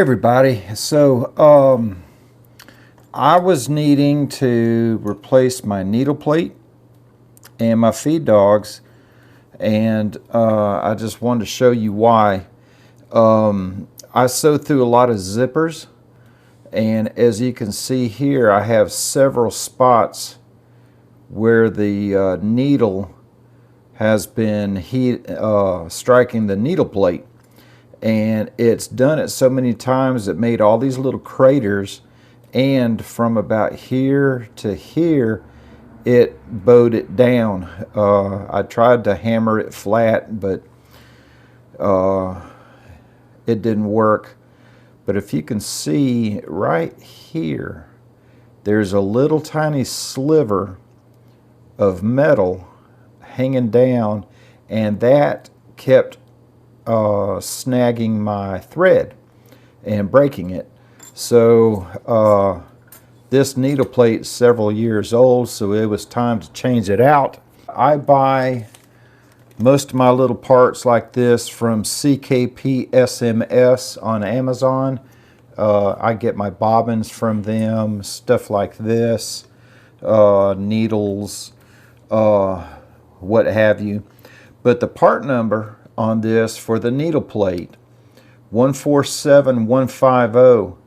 everybody. I was needing to replace my needle plate and my feed dogs, and I just wanted to show you why. I sew through a lot of zippers, and as you can see here, I have several spots where the needle has been striking the needle plate. And it's done it so many times it made all these little craters, and from about here to here it bowed it down. I tried to hammer it flat, but it didn't work. But if you can see right here, there's a little tiny sliver of metal hanging down, and that kept snagging my thread and breaking it. So this needle plate is several years old, so it was time to change it out. I buy most of my little parts like this from CKP SMS on Amazon. I get my bobbins from them, stuff like this, needles, what have you. But the part number on this for the needle plate, 147150.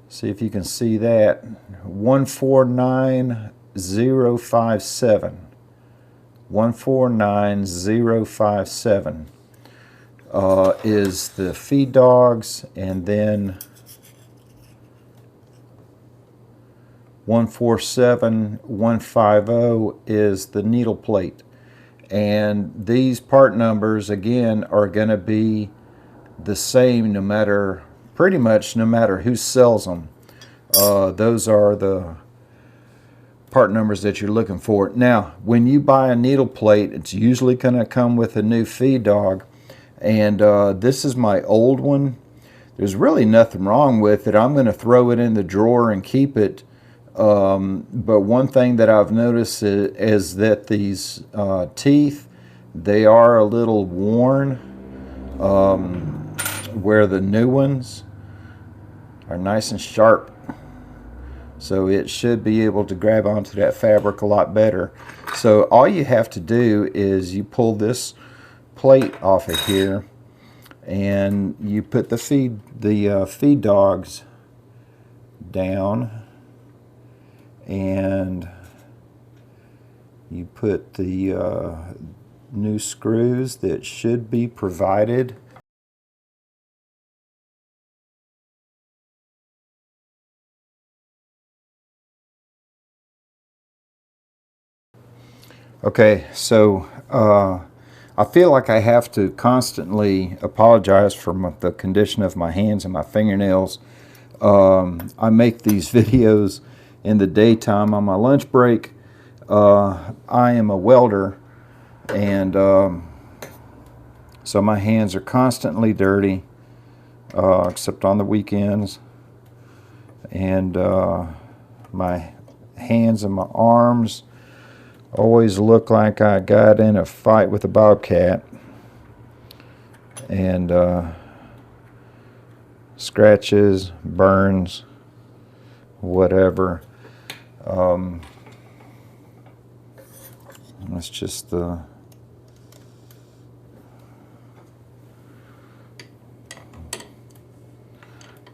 See if you can see that. 149057. 149057 is the feed dogs, and then 147150 is the needle plate. And these part numbers again are going to be the same no matter, pretty much no matter who sells them. Those are the part numbers that you're looking for. Now, when you buy a needle plate, it's usually going to come with a new feed dog, and this is my old one. There's really nothing wrong with it. I'm going to throw it in the drawer and keep it. But one thing that I've noticed is that these teeth, they are a little worn, where the new ones are nice and sharp. So it should be able to grab onto that fabric a lot better. So all you have to do is you pull this plate off of here, and you put the feed dogs down, and you put the new screws that should be provided. Okay, so I feel like I have to constantly apologize for the condition of my hands and my fingernails. I make these videos in the daytime on my lunch break. I am a welder, and so my hands are constantly dirty, except on the weekends. And my hands and my arms always look like I got in a fight with a bobcat, and scratches, burns, whatever. That's just the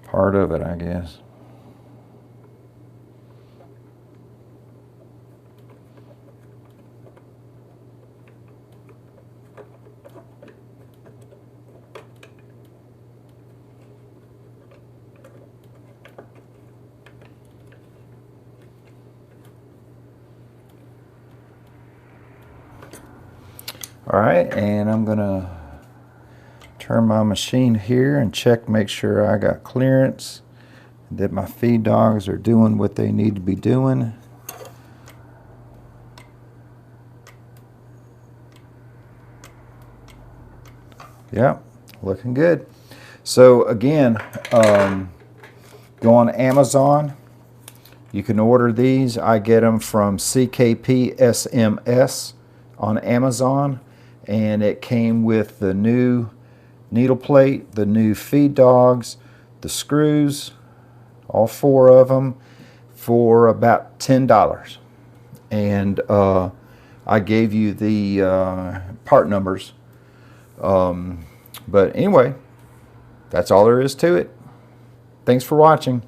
part of it, I guess. Alright, and I'm gonna turn my machine here and check, make sure I got clearance, that my feed dogs are doing what they need to be doing. Yep, looking good. So again, go on Amazon. You can order these. I get them from CKP SMS on Amazon, and it came with the new needle plate, the new feed dogs, the screws, all 4 of them, for about $10. And I gave you the part numbers. But anyway, that's all there is to it. Thanks for watching.